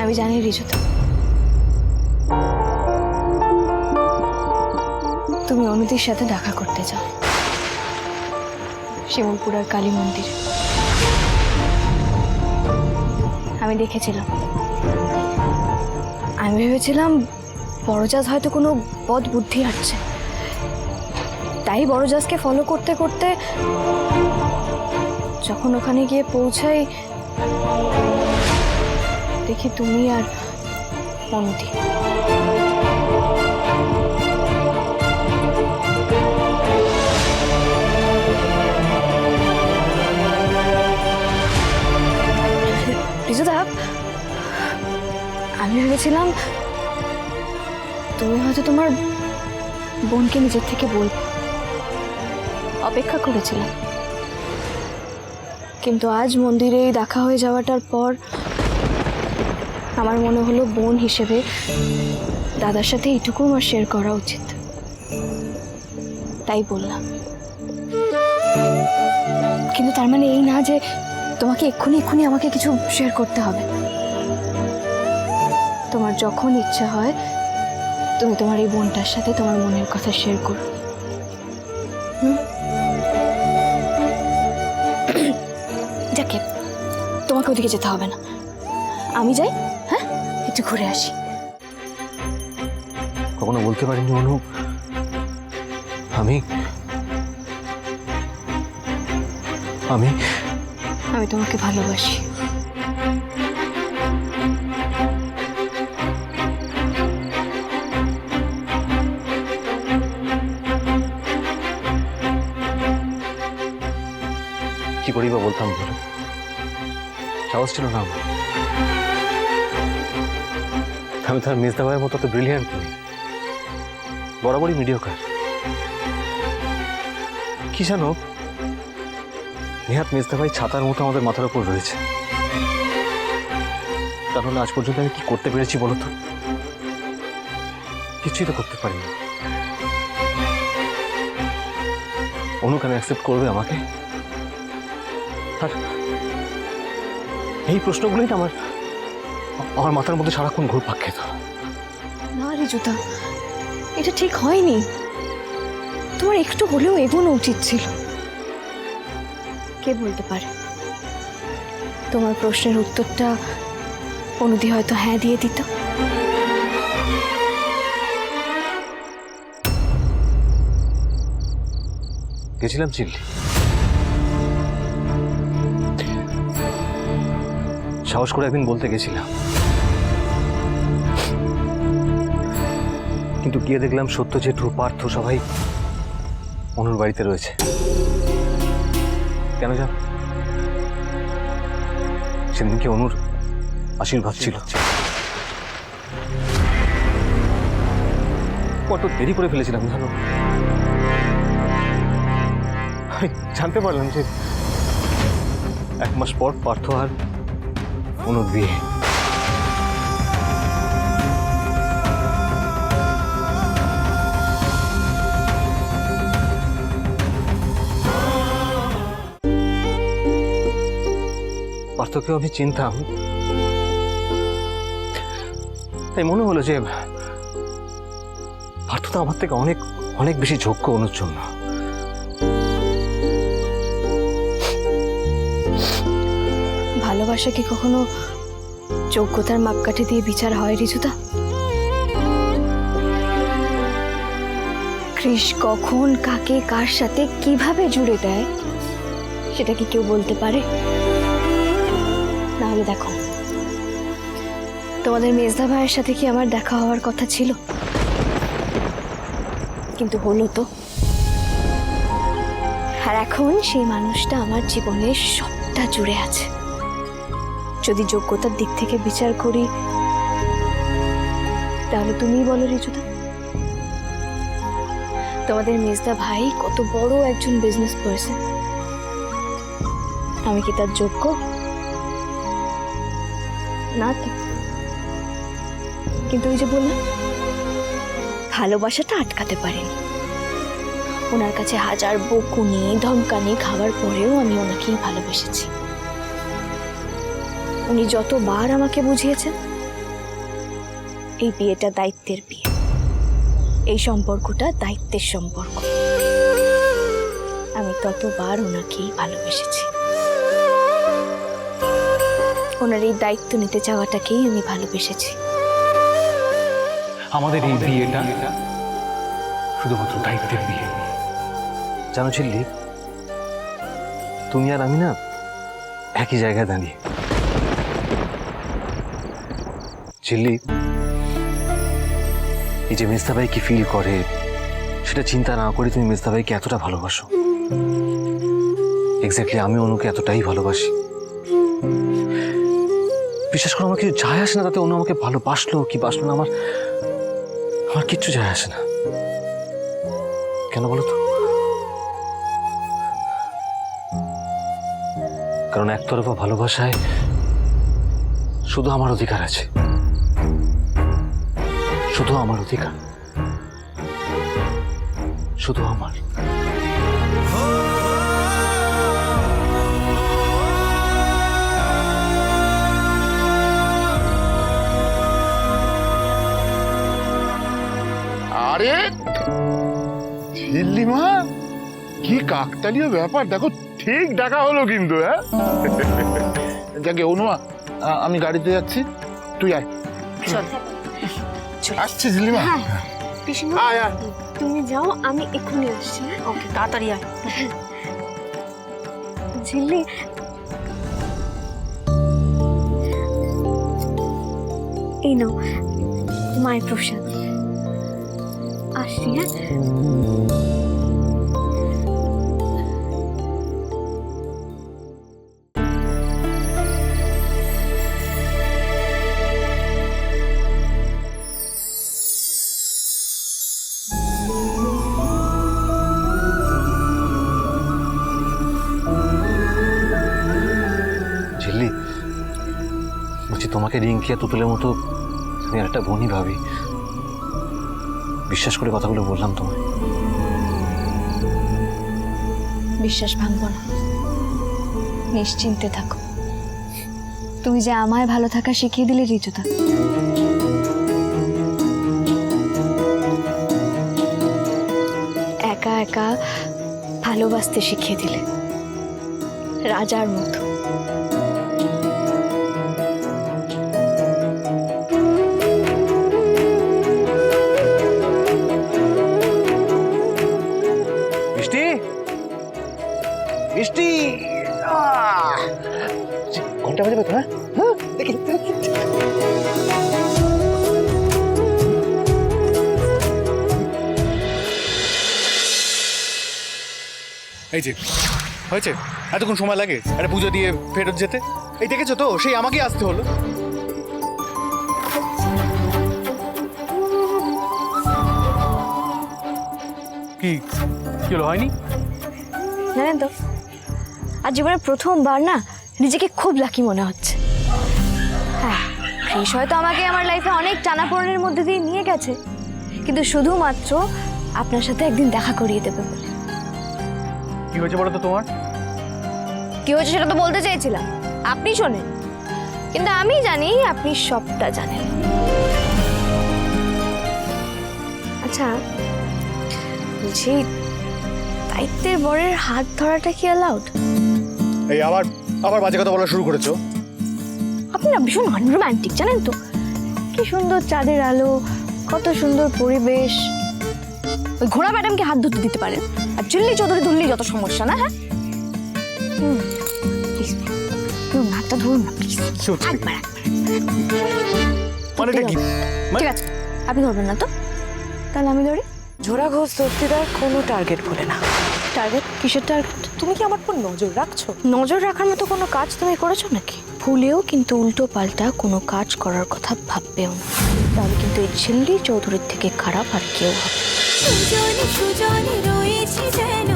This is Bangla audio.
আমি জানি রিজুতা, তুমি অনুদির সাথে দেখা করতে চাও শিমুলপুরার কালী মন্দির। আমি দেখেছিলাম, আমি ভেবেছিলাম বড়জাজ হয়তো কোনো বদ বুদ্ধি হাঁটছে, তাই বড়জাজকে ফলো করতে করতে যখন ওখানে গিয়ে পৌঁছাই দেখি তুমি আর অনুদি। রিজুদা, আমি ভেবেছিলাম তুমি হয়তো তোমার বোনকে নিজের থেকে বলবে, অপেক্ষা করেছিলাম। কিন্তু আজ মন্দিরে দেখা হয়ে যাওয়াটার পর আমার মনে হলো বোন হিসেবে দাদার সাথে এইটুকু আমার শেয়ার করা উচিত, তাই বললাম। কিন্তু তার মানে এই না যে তোমাকে এক্ষুনি আমাকে কিছু শেয়ার করতে হবে। তোমার যখন ইচ্ছা হয় তুমি তোমার এই বোনটার সাথে তোমার মনের কথা শেয়ার করো। যাকে তোমাকে ওদিকে যেতে হবে না, আমি যাই, হ্যাঁ একটু ঘুরে আসি। কখনো বলতে পারিনি অনু, আমি আমি আমি তোমাকে ভালোবাসি। কি করি বা বলতাম, বলো, সাহস ছিল না আমার। আমি তার মেজদা ভাইয়ের মতো তো ব্রিলিয়ান্ট নই, বরাবরই মিডিওকার। কি জানো, নেহাত মেজদা ভাই ছাতার মতো আমাদের মাথার উপর রয়েছে। তাহলে আজ পর্যন্ত আমি কি করতে পেরেছি বলো তো? কিছুই তো করতে পারিনি। অনু কেন অ্যাকসেপ্ট করবে আমাকে? আর এই প্রশ্নগুলোই না আমার মাথার মধ্যে সারাক্ষণ ঘুরপাক খেত। না রিজুতা, এটা ঠিক হয়নি। তোমার একটু হলেও এগোনো উচিত ছিল। কে বলতে পারে তোমার প্রশ্নের উত্তরটা অনুদি হয়তো হ্যাঁ দিয়ে দিত। গেছিলাম চিল্লি, সাহস করে একদিন বলতে গেছিলাম, কিন্তু গিয়ে দেখলাম সত্য জেঠু, পার্থ সবাই অনুর বাড়িতে রয়েছে। কেন জান? সেদিনকে অনুর আশীর্বাদ ছিল। কত দেরি করে ফেলেছিলাম জানো। আমি জানতে পারলাম যে 1 মাস পর পার্থ আর অনুর বিয়ে। পার্থকেও আমি চিনতাম, তাই মনে হলো যে পার্থ তো আমার থেকে অনেক অনেক বেশি যোগ্য অনুর জন্য। ভালোবাসা কি কখনো যোগ্যতার মাপকাঠি দিয়ে বিচার হয় রিজুতা? কৃষ কখন কাকে কার সাথে কিভাবে জুড়ে দেয় সেটা কি কেউ বলতে পারে? নাহলে দেখো, তোমাদের মেজদা ভাইয়ের সাথে কি আমার দেখা হওয়ার কথা ছিল? কিন্তু হলো তো। আর এখন সেই মানুষটা আমার জীবনে সবটা জুড়ে আছে। যদি যোগ্যতার দিক থেকে বিচার করি তাহলে তুমিই বলো রিজুদা, তোমাদের মেজদা ভাই কত বড় একজন বিজনেস পার্সন, আমি কি তার যোগ্য? না তো। কিন্তু ওই যে বললাম, ভালোবাসাটা আটকাতে পারিনি। ওনার কাছে হাজার বকুনি ধমকানি খাওয়ার পরেও আমি ওনাকেই ভালোবেসেছি। উনি যতবার আমাকে বুঝিয়েছেন এই বিয়েটা দায়িত্বের বিয়ে, এই সম্পর্কটা দায়িত্বের সম্পর্ক। আমি ততবার ওনাকেই ভালোবেসেছি, ওনার এই দায়িত্ব নিতে চাওয়াটাকেই আমি ভালোবেসেছি। আমাদের এই বিয়েটা শুধুমাত্র দায়িত্বের বিয়ে। জানো ঝিল্লি, তুমি আর আমি না একই জায়গায় দাঁড়িয়ে। ঝিল্লি, এই যে মেজদা ভাই কি ফিল করে সেটা চিন্তা না করে তুমি মেজদা ভাইকে এতটা ভালোবাসো। এক্স্যাক্টলি আমি অনুকে এতটাই ভালোবাসি। বিশেষ করে আমার কিছু যায় আসে না তাতে অনু আমাকে ভালোবাসলো কি বাসলো না, আমার আমার কিচ্ছু যায় আসে না। কেন বলো তো? কারণ একতরফা ভালোবাসায় শুধু আমার অধিকার আছে, শুধু আমার অধিকার, শুধু আমার। আরে ঝিল্লিমা, কি কাকতালীয় ব্যাপার! দেখো ঠিক ডাকা হলো কিন্তু। হ্যাঁ যাকে অনুমা, আমি গাড়িতে যাচ্ছি, তুই আয়। আসছি ঝিল্লিমা। পিসিমা, আয় আয়। তুমি যাও, আমি এক্ষুনি আসছি। ওকে, তাড়াতাড়ি আয়। ঝিল্লি, এই নাও মায়ের প্রসাদ। আসছি। হ্যাঁ, ঝিল্লি, বলছি তোমাকে রিঙ্কি আর তুতুলের মতো আমি আর একটা বোনই ভাবি। বিশ্বাস করে কথাগুলো বললাম তোমায়। বিশ্বাস ভাঙবো না, নিশ্চিন্তে থাকো। তুমি যে আমায় ভালো থাকা শিখিয়ে দিলে ঋতুদা, একা একা ভালোবাসতে শিখিয়ে দিলে রাজার মতো। মিষ্টি, মিষ্টি, ঘন্টা বাজে তো? হ্যাঁ, দেখি। এই যে হয়েছে, এতক্ষণ সময় লাগে একটা পুজো দিয়ে ফেরত যেতে? এই দেখেছো তো, সেই আমাকেই আসতে হলো। কি কি হলো, হয়নি? জানেন তো, আজ জীবনের প্রথমবার না নিজেকে খুব লাকি মনে হচ্ছে। হ্যাঁ, ক্রিস হয়তো আমাকে আমার লাইফে অনেক টানাপোড়েনের মধ্যে দিয়ে নিয়ে গেছে, কিন্তু শুধুমাত্র আপনার সাথে একদিন দেখা করিয়ে দেবে বলে। কি হয়েছে বলো তো তোমার? কি হয়েছে সেটা তো বলতে চেয়েছিলাম, আপনি শোনেন, কিন্তু আমি জানি আপনি সবটা জানেন। আচ্ছা বলছি, দায়িত্বের বরের হাত ধরাটা কি অ্যালাউড? এই আবার আবার বাজে কথা বলা শুরু করেছো। আপনি না ভীষণ আনরোম্যান্টিক, জানেন তো? কি সুন্দর চাঁদের আলো, কত সুন্দর পরিবেশ, ওই ঘোড়া ম্যাডামকে হাত ধরতে দিতে পারেন, আর চিল্লি চৌধুরী ধরলেই যত সমস্যা না। হ্যাঁ, প্লিজ হাতটা ধরুন না প্লিজ, একবার। মানেটা কি? ঠিক আছে, আপনি ধরবেন না তো, তাহলে আমি ধরি। ঝোড়া ঘোষ দস্তিদার কোনো টার্গেট বলে না। টার্গেট? কিসের টার্গেট? তুমি কি আমার উপর নজর রাখছো? নজর রাখার মতো কোনো কাজ তুমি করেছো নাকি? ভুলেও কিন্তু উল্টো পাল্টা কোনো কাজ করার কথা ভাববেও না, তাহলে কিন্তু এই ঝিল্লি চৌধুরীর থেকে খারাপ আর কেউ হবে। সুজনে সুজনে রয়েছি যেন